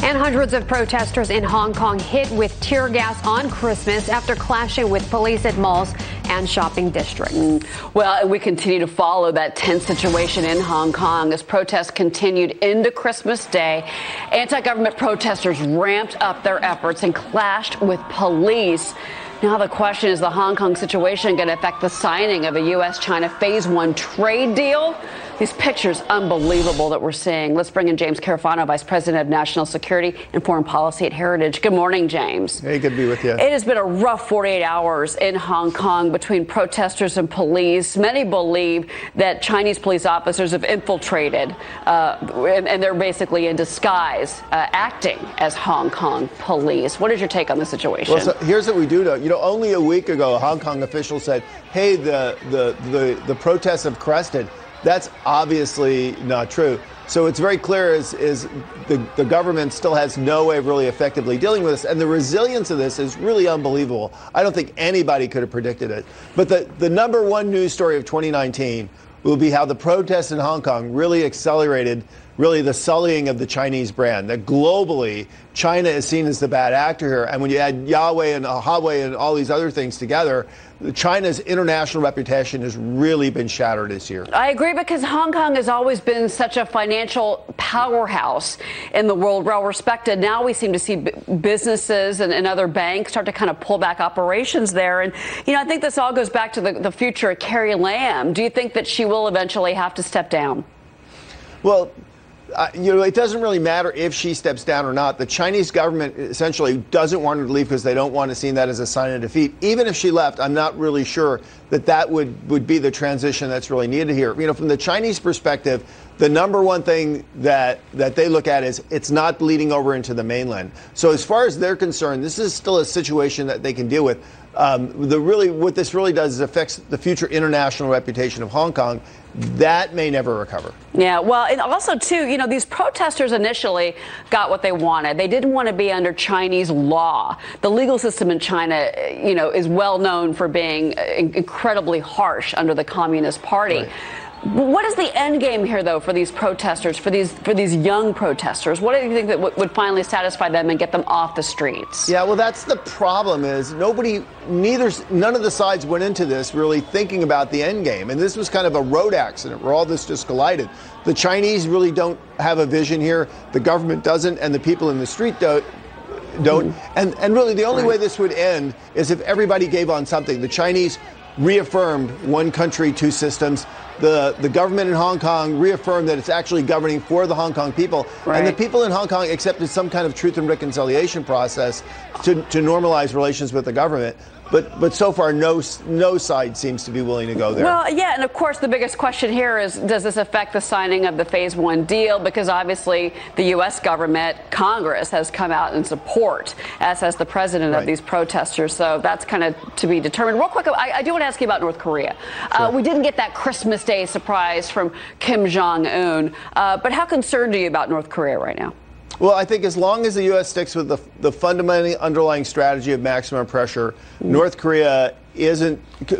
And hundreds of protesters in Hong Kong hit with tear gas on Christmas after clashing with police at malls and shopping districts. Well, we continue to follow that tense situation in Hong Kong as protests continued into Christmas Day. Anti-government protesters ramped up their efforts and clashed with police. Now the question is, the Hong Kong situation going to affect the signing of a U.S.-China Phase 1 trade deal? These pictures, unbelievable that we're seeing. Let's bring in James Carafano, Vice President of National Security and Foreign Policy at Heritage. Good morning, James. Hey, good to be with you. It has been a rough 48 hours in Hong Kong between protesters and police. Many believe that Chinese police officers have infiltrated, and they're basically in disguise, acting as Hong Kong police. What is your take on the situation? Well, so here's what we do know. You know, only a week ago, Hong Kong officials said, hey, the protests have crested. That's obviously not true. So it's very clear is the government still has no way of really effectively dealing with this. And the resilience of this is really unbelievable. I don't think anybody could have predicted it. But the number one news story of 2019 will be how the protests in Hong Kong really accelerated the sullying of the Chinese brand. That globally, China is seen as the bad actor here. And when you add Yahweh and Huawei and all these other things together, China's international reputation has really been shattered this year. I agree, because Hong Kong has always been such a financial powerhouse in the world, well respected. Now we seem to see businesses and other banks start to kind of pull back operations there. And, you know, I think this all goes back to the future of Carrie Lam. Do you think that she will eventually have to step down? Well, you know, it doesn't really matter if she steps down or not. The Chinese government essentially doesn't want her to leave because they don't want to see that as a sign of defeat. Even if she left, I'm not really sure that would be the transition that's really needed here. You know, from the Chinese perspective, the number one thing that they look at is it's not bleeding over into the mainland. So as far as they're concerned, this is still a situation that they can deal with. What this really does is affects the future international reputation of Hong Kong. That may never recover. Yeah, well, and also, too, you know, these protesters initially got what they wanted. They didn't want to be under Chinese law. The legal system in China, you know, is well known for being incredibly harsh under the Communist Party. Right. What is the end game here, though, for these protesters, for these young protesters? What do you think that would finally satisfy them and get them off the streets? Yeah, well, that's the problem is none of the sides went into this really thinking about the end game. And this was kind of a road accident where all this just collided. The Chinese really don't have a vision here. The government doesn't, and the people in the street don't. And really the only way this would end is if everybody gave on something. The Chinese reaffirmed one country, two systems. The government in Hong Kong reaffirmed that it's actually governing for the Hong Kong people. Right. And the people in Hong Kong accepted some kind of truth and reconciliation process to normalize relations with the government. But so far, no side seems to be willing to go there. Well, yeah, and of course, the biggest question here is, does this affect the signing of the Phase 1 deal? Because obviously, the U.S. government, Congress, has come out in support, as has the president of these protesters. So that's kind of to be determined. Real quick, I do want to ask you about North Korea. Sure. We didn't get that Christmas Day surprise from Kim Jong-un. But how concerned are you about North Korea right now? Well, I think as long as the U.S. sticks with the fundamentally underlying strategy of maximum pressure, North Korea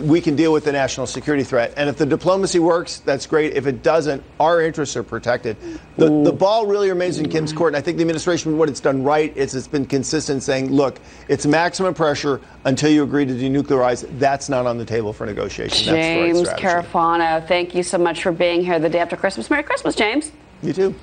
we can deal with the national security threat. And if the diplomacy works, that's great. If it doesn't, our interests are protected. The ball really remains in Kim's court. And I think the administration, what it's done right is it's been consistent saying, look, it's maximum pressure until you agree to denuclearize. That's not on the table for negotiation. James Carafano, thank you so much for being here the day after Christmas. Merry Christmas, James. You too.